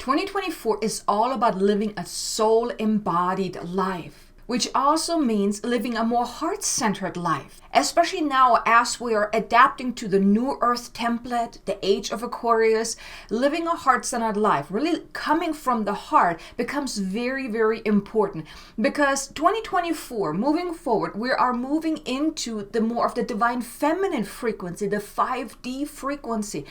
2024 is all about living a soul-embodied life, which also means living a more heart-centered life, especially now as we are adapting to the new earth template, the Age of Aquarius. Living a heart-centered life, really coming from the heart, becomes very, very important, because 2024, moving forward, we are moving into the more of the divine feminine frequency, the 5D frequency.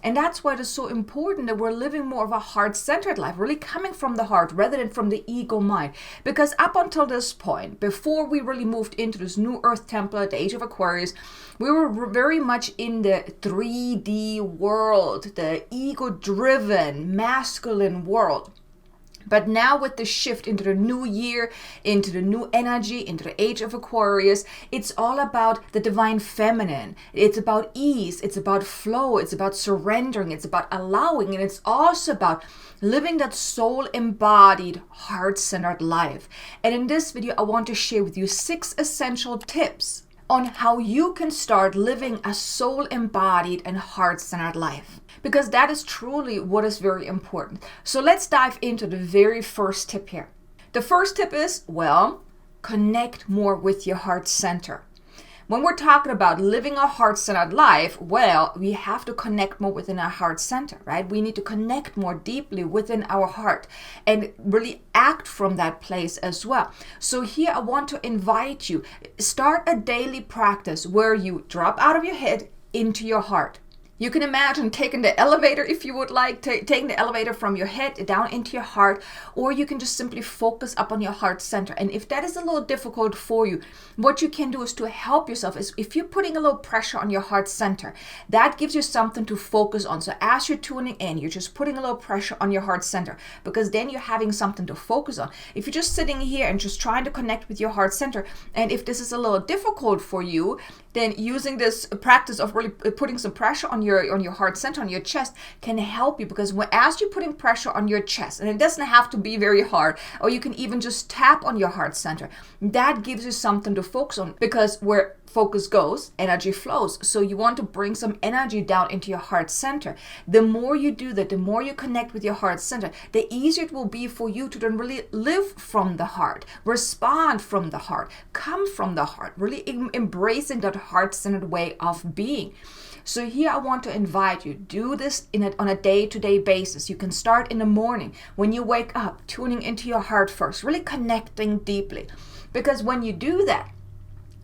And that's why it is so important that we're living more of a heart-centered life, really coming from the heart rather than from the ego mind. Because up until this point, before we really moved into this new earth template, the Age of Aquarius, we were very much in the 3D world, the ego-driven, masculine world. But now with the shift into the new year, into the new energy, into the Age of Aquarius, it's all about the divine feminine. It's about ease, it's about flow, it's about surrendering, it's about allowing, and it's also about living that soul-embodied, heart-centered life. And in this video, I want to share with you 6 essential tips on how you can start living a soul-embodied and heart-centered life, because that is truly what is very important. So let's dive into the very first tip here. The first tip is, well, connect more with your heart center. When we're talking about living a heart-centered life, well, we have to connect more within our heart center, right? We need to connect more deeply within our heart and really act from that place as well. So here I want to invite you, start a daily practice where you drop out of your head into your heart. You can imagine taking the elevator, if you would like, taking the elevator from your head down into your heart, or you can just simply focus up on your heart center. And if that is a little difficult for you, what you can do is to help yourself is if you're putting a little pressure on your heart center, that gives you something to focus on. So as you're tuning in, you're just putting a little pressure on your heart center, because then you're having something to focus on. If you're just sitting here and just trying to connect with your heart center, and if this is a little difficult for you, then using this practice of really putting some pressure on your heart center, on your chest, can help you, because as you're putting pressure on your chest, and it doesn't have to be very hard, or you can even just tap on your heart center, that gives you something to focus on, because where focus goes, energy flows. So you want to bring some energy down into your heart center. The more you do that, the more you connect with your heart center, the easier it will be for you to then really live from the heart, respond from the heart, come from the heart, really embracing that heart-centered way of being. So here I want to invite you, do this on a day-to-day basis. You can start in the morning when you wake up, tuning into your heart first, really connecting deeply. Because when you do that,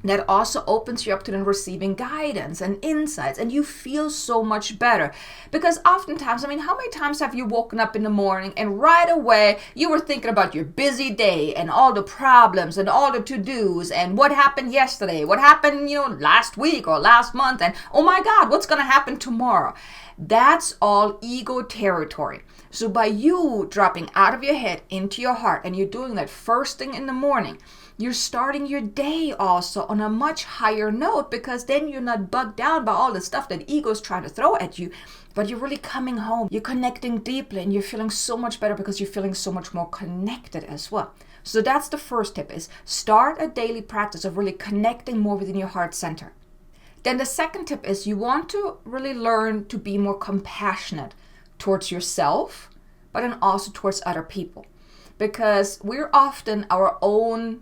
that also opens you up to then receiving guidance and insights, and you feel so much better. Because oftentimes, how many times have you woken up in the morning and right away you were thinking about your busy day and all the problems and all the to-dos and what happened yesterday, what happened, last week or last month, and oh my God, what's going to happen tomorrow? That's all ego territory. So by you dropping out of your head into your heart, and you're doing that first thing in the morning, you're starting your day also on a much higher note, because then you're not bugged down by all the stuff that ego is trying to throw at you, but you're really coming home. You're connecting deeply, and you're feeling so much better because you're feeling so much more connected as well. So that's the first tip, is start a daily practice of really connecting more within your heart center. Then the second tip is you want to really learn to be more compassionate towards yourself, but then also towards other people, because we're often our own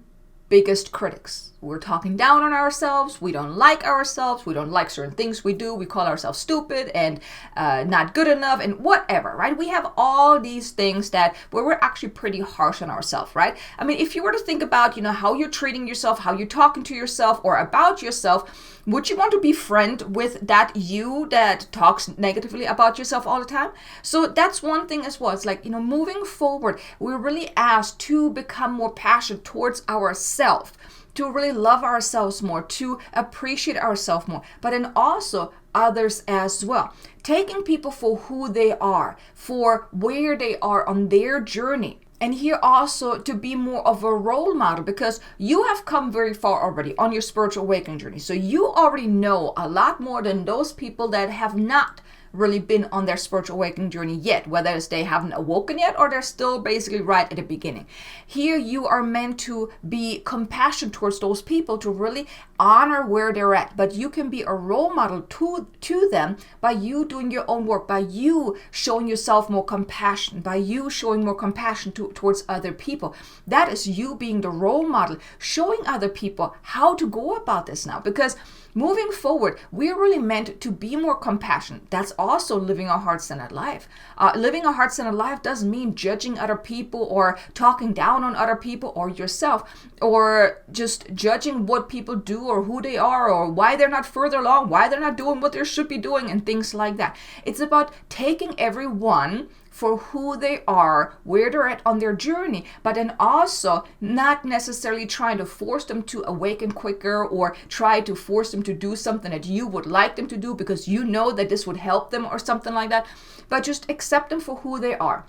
biggest critics. We're talking down on ourselves. We don't like ourselves. We don't like certain things we do. We call ourselves stupid and not good enough and whatever, right? We have all these things where we're actually pretty harsh on ourselves, right? If you were to think about, how you're treating yourself, how you're talking to yourself or about yourself, would you want to be friend with that you that talks negatively about yourself all the time? So that's one thing as well. It's like, moving forward, we're really asked to become more passionate towards ourselves, to really love ourselves more, to appreciate ourselves more, but then also others as well. Taking people for who they are, for where they are on their journey. And here also to be more of a role model, because you have come very far already on your spiritual awakening journey. So you already know a lot more than those people that have not really been on their spiritual awakening journey yet, whether it's they haven't awoken yet or they're still basically right at the beginning. Here you are meant to be compassionate towards those people, to really honor where they're at, but you can be a role model to them by you doing your own work, by you showing yourself more compassion, by you showing more compassion towards other people. That is you being the role model, showing other people how to go about this now, because moving forward, we're really meant to be more compassionate. That's also living a heart-centered life. Living a heart-centered life doesn't mean judging other people or talking down on other people or yourself, or just judging what people do or who they are or why they're not further along, why they're not doing what they should be doing, and things like that. It's about taking everyone for who they are, where they're at on their journey, but then also not necessarily trying to force them to awaken quicker or try to force them to do something that you would like them to do because you know that this would help them or something like that, but just accept them for who they are.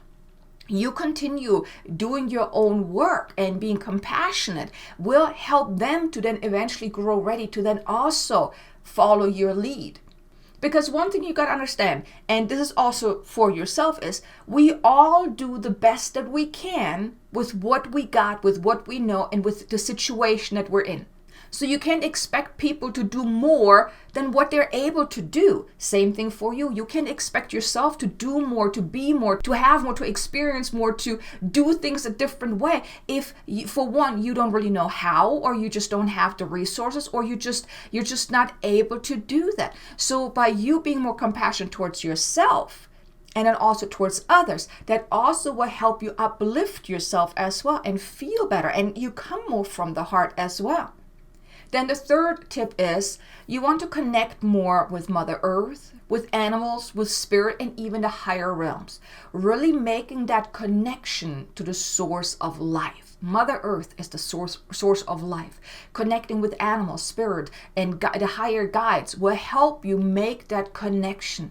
You continue doing your own work and being compassionate will help them to then eventually grow ready to then also follow your lead. Because one thing you got to understand, and this is also for yourself, is we all do the best that we can with what we got, with what we know, and with the situation that we're in. So you can't expect people to do more than what they're able to do. Same thing for you. You can't expect yourself to do more, to be more, to have more, to experience more, to do things a different way. If you, for one, you don't really know how, or you just don't have the resources, or you're just not able to do that. So by you being more compassionate towards yourself, and then also towards others, that also will help you uplift yourself as well and feel better, and you come more from the heart as well. Then the third tip is you want to connect more with Mother Earth, with animals, with spirit, and even the higher realms. Really making that connection to the source of life. Mother Earth is the source of life. Connecting with animals, spirit, and the higher guides will help you make that connection.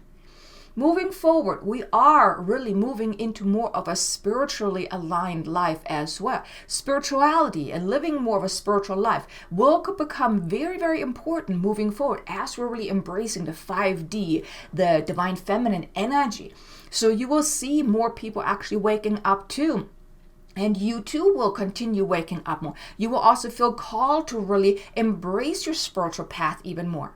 Moving forward, we are really moving into more of a spiritually aligned life as well. Spirituality and living more of a spiritual life will become very, very important moving forward as we're really embracing the 5D, the divine feminine energy. So you will see more people actually waking up too. And you too will continue waking up more. You will also feel called to really embrace your spiritual path even more.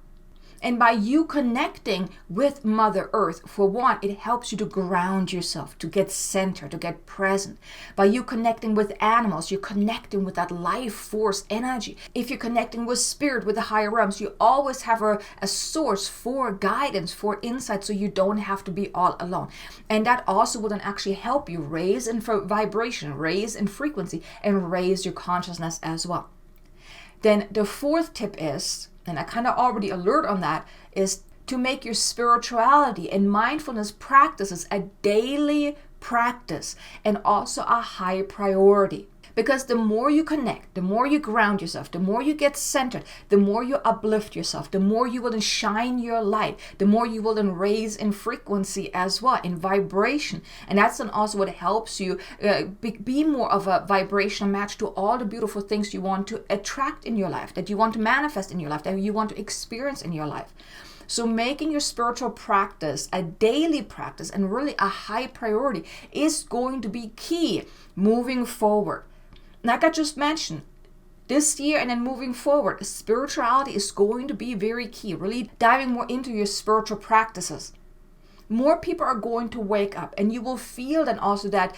And by you connecting with Mother Earth, for one, it helps you to ground yourself, to get centered, to get present. By you connecting with animals, you're connecting with that life force energy. If you're connecting with spirit, with the higher realms, you always have a source for guidance, for insight, so you don't have to be all alone. And that also will then actually help you raise in vibration, raise in frequency, and raise your consciousness as well. Then the fourth tip is, and I kind of already alert on that, is to make your spirituality and mindfulness practices a daily practice and also a high priority. Because the more you connect, the more you ground yourself, the more you get centered, the more you uplift yourself, the more you will then shine your light, the more you will then raise in frequency as well, in vibration. And that's then also what helps you be more of a vibrational match to all the beautiful things you want to attract in your life, that you want to manifest in your life, that you want to experience in your life. So making your spiritual practice a daily practice and really a high priority is going to be key moving forward. Like I just mentioned, this year and then moving forward, spirituality is going to be very key, really diving more into your spiritual practices. More people are going to wake up, and you will feel then also that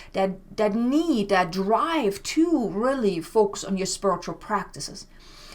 need, that drive to really focus on your spiritual practices.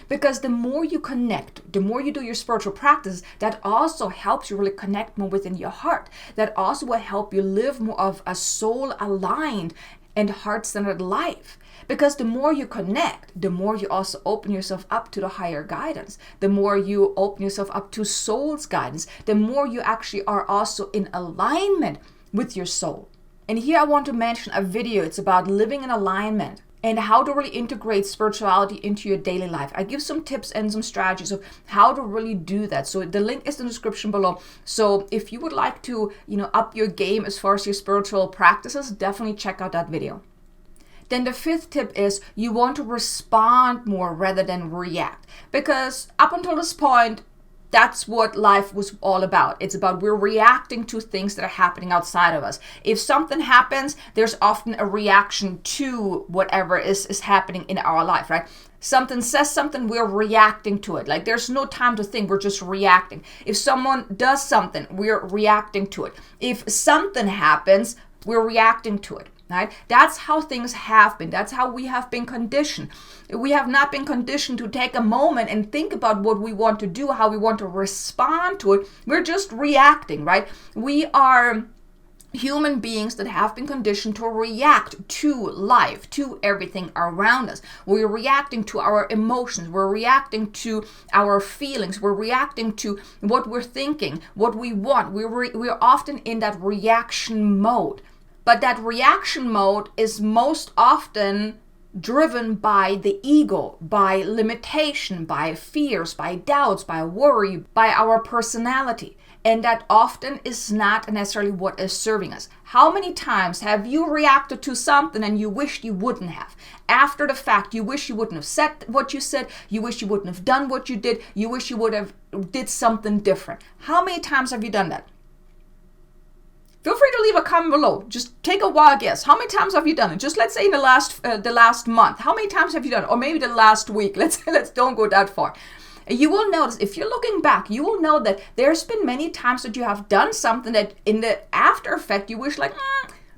Because the more you connect, the more you do your spiritual practices, that also helps you really connect more within your heart. That also will help you live more of a soul-aligned and heart-centered life. Because the more you connect, the more you also open yourself up to the higher guidance. The more you open yourself up to soul's guidance, the more you actually are also in alignment with your soul. And here I want to mention a video. It's about living in alignment and how to really integrate spirituality into your daily life. I give some tips and some strategies of how to really do that. So the link is in the description below. So if you would like to, up your game as far as your spiritual practices, definitely check out that video. Then the fifth tip is you want to respond more rather than react. Because up until this point, that's what life was all about. It's about we're reacting to things that are happening outside of us. If something happens, there's often a reaction to whatever is happening in our life, right? Something says something, we're reacting to it. Like there's no time to think, we're just reacting. If someone does something, we're reacting to it. If something happens, we're reacting to it. Right? That's how things have been. That's how we have been conditioned. We have not been conditioned to take a moment and think about what we want to do, how we want to respond to it. We're just reacting, right? We are human beings that have been conditioned to react to life, to everything around us. We're reacting to our emotions. We're reacting to our feelings. We're reacting to what we're thinking, what we want. We're often in that reaction mode. But that reaction mode is most often driven by the ego, by limitation, by fears, by doubts, by worry, by our personality. And that often is not necessarily what is serving us. How many times have you reacted to something and you wished you wouldn't have? After the fact, you wish you wouldn't have said what you said. You wish you wouldn't have done what you did. You wish you would have did something different. How many times have you done that? Feel free to leave a comment below. Just take a wild guess. How many times have you done it? Just let's say in the last month. How many times have you done it? Or maybe the last week. Let's don't go that far. You will notice, if you're looking back, you will know that there's been many times that you have done something that in the after effect you wish like,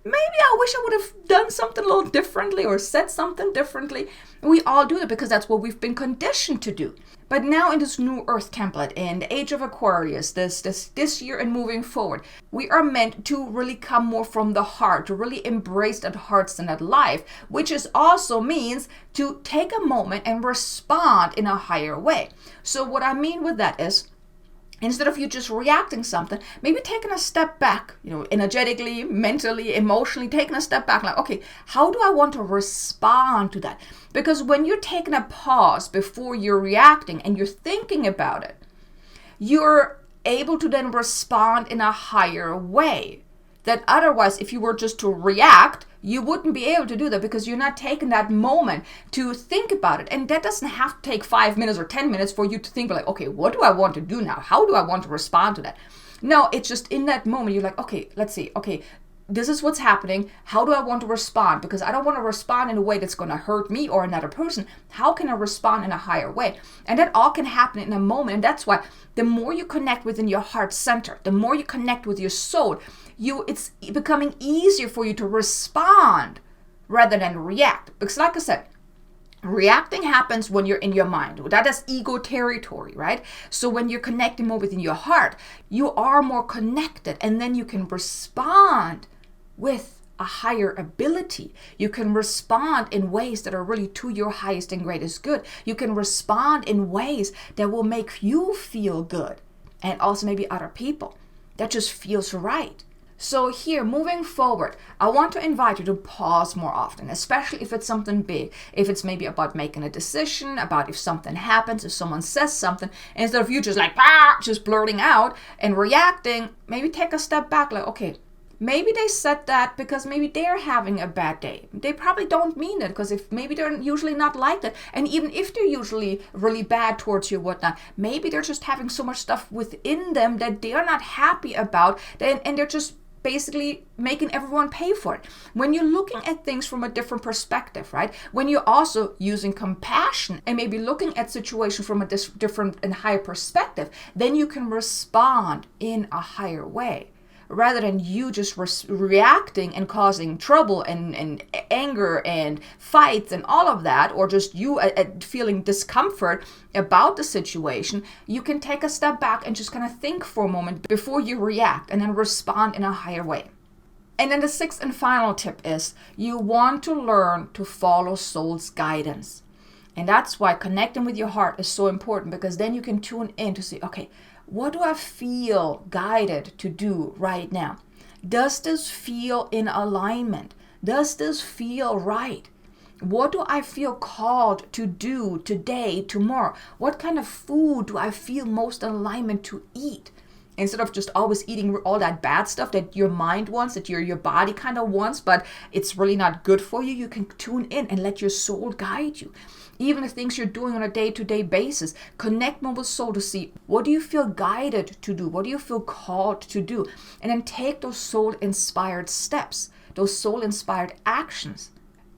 maybe I wish I would have done something a little differently or said something differently. We all do it because that's what we've been conditioned to do. But now in this new Earth template, in the Age of Aquarius, this year and moving forward, we are meant to really come more from the heart, to really embrace that heart-centered life, which is also means to take a moment and respond in a higher way. So what I mean with that is, instead of you just reacting something, maybe taking a step back, energetically, mentally, emotionally, taking a step back, like, okay, how do I want to respond to that? Because when you're taking a pause before you're reacting and you're thinking about it, you're able to then respond in a higher way. That otherwise, if you were just to react, you wouldn't be able to do that because you're not taking that moment to think about it. And that doesn't have to take 5 minutes or 10 minutes for you to think like, okay, what do I want to do now? How do I want to respond to that? No, it's just in that moment, you're like, okay, let's see. Okay, this is what's happening. How do I want to respond? Because I don't want to respond in a way that's going to hurt me or another person. How can I respond in a higher way? And that all can happen in a moment. And that's why the more you connect within your heart center, the more you connect with your soul, it's becoming easier for you to respond rather than react. Because like I said, reacting happens when you're in your mind. That is ego territory, right? So when you're connecting more within your heart, you are more connected, and then you can respond with a higher ability. You can respond in ways that are really to your highest and greatest good. You can respond in ways that will make you feel good, and also maybe other people. That just feels right. So here, moving forward, I want to invite you to pause more often, especially if it's something big. If it's maybe about making a decision, about if something happens, if someone says something, instead of you just like, just blurting out and reacting, maybe take a step back, like, okay, maybe they said that because maybe they're having a bad day. They probably don't mean it, because if maybe they're usually not like that. And even if they're usually really bad towards you or whatnot, maybe they're just having so much stuff within them that they're not happy about, and they're just basically making everyone pay for it. When you're looking at things from a different perspective, right? When you're also using compassion and maybe looking at situations from a different and higher perspective, then you can respond in a higher way, rather than you just reacting and causing trouble and anger and fights and all of that, or just you feeling discomfort about the situation. You can take a step back and just kind of think for a moment before you react, and then respond in a higher way. And then the sixth and final tip is you want to learn to follow soul's guidance. And that's why connecting with your heart is so important, because then you can tune in to see, okay, what do I feel guided to do right now? Does this feel in alignment? Does this feel right? What do I feel called to do today, tomorrow? What kind of food do I feel most in alignment to eat? instead of just always eating all that bad stuff that your mind wants, that your body kind of wants, but it's really not good for you, you can tune in and let your soul guide you. Even the things you're doing on a day-to-day basis, connect more with soul to see, what do you feel guided to do? What do you feel called to do? And then take those soul-inspired steps, those soul-inspired actions.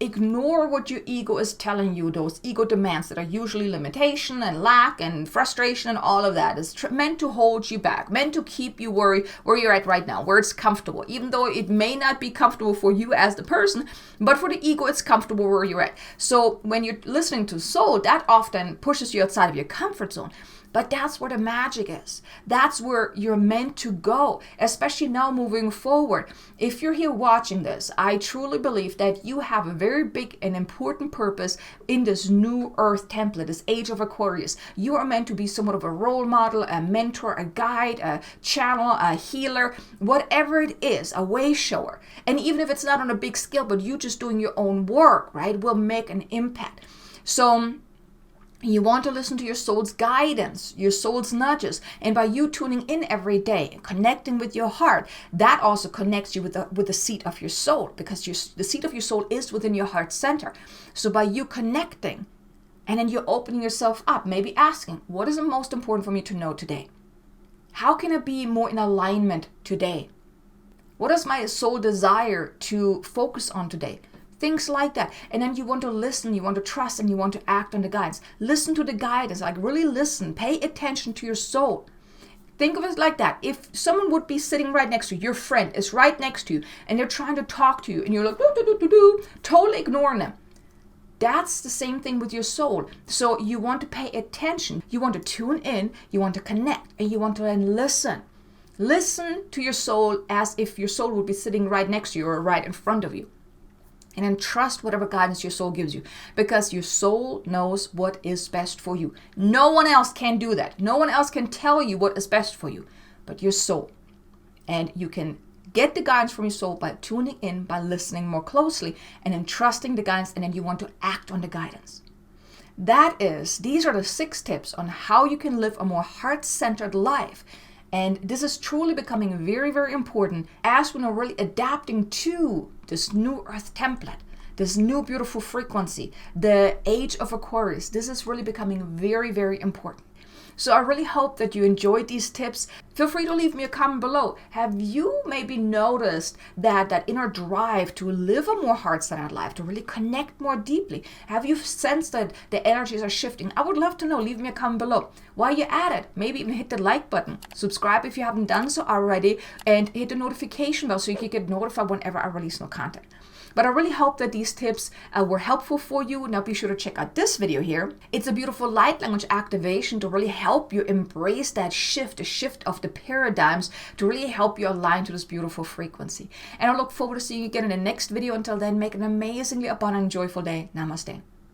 Ignore what your ego is telling you, those ego demands that are usually limitation and lack and frustration, and all of that is meant to hold you back, meant to keep you where you're at right now, where it's comfortable, even though it may not be comfortable for you as the person, but for the ego, it's comfortable where you're at. So when you're listening to soul, that often pushes you outside of your comfort zone. But that's where the magic is. That's where you're meant to go, especially now moving forward. If you're here watching this, I truly believe that you have a very big and important purpose in this new earth template, this Age of Aquarius. You are meant to be somewhat of a role model, a mentor, a guide, a channel, a healer, whatever it is, a way shower. And even if it's not on a big scale, but you just doing your own work, right, will make an impact. So you want to listen to your soul's guidance, your soul's nudges. And by you tuning in every day and connecting with your heart, that also connects you with the seat of your soul, because the seat of your soul is within your heart center. So by you connecting, and then you're opening yourself up, maybe asking, what is the most important for me to know today? How can I be more in alignment today? What is my soul desire to focus on today? Things like that. And then you want to listen, you want to trust, and you want to act on the guidance. Listen to the guidance, like really listen, pay attention to your soul. Think of it like that. If someone would be sitting right next to you, your friend is right next to you, and they're trying to talk to you, and you're like, totally ignoring them. That's the same thing with your soul. So you want to pay attention, you want to tune in, you want to connect, and you want to then listen. Listen to your soul as if your soul would be sitting right next to you or right in front of you. And then trust whatever guidance your soul gives you, because your soul knows what is best for you. No one else can do that. No one else can tell you what is best for you, but your soul. And you can get the guidance from your soul by tuning in, by listening more closely, and then trusting the guidance, and then you want to act on the guidance. These are the 6 tips on how you can live a more heart-centered life. And this is truly becoming very, very important as we're really adapting to this new earth template, this new beautiful frequency, the Age of Aquarius. This is really becoming very, very important. So I really hope that you enjoyed these tips. Feel free to leave me a comment below. Have you maybe noticed that inner drive to live a more heart-centered life, to really connect more deeply? Have you sensed that the energies are shifting? I would love to know. Leave me a comment below. While you're at it, maybe even hit the like button. Subscribe if you haven't done so already, and hit the notification bell so you can get notified whenever I release new content. But I really hope that these tips were helpful for you. Now be sure to check out this video here. It's a beautiful light language activation to really help you embrace that shift, the shift of the paradigms, to really help you align to this beautiful frequency. And I look forward to seeing you again in the next video. Until then, make an amazingly abundant and joyful day. Namaste.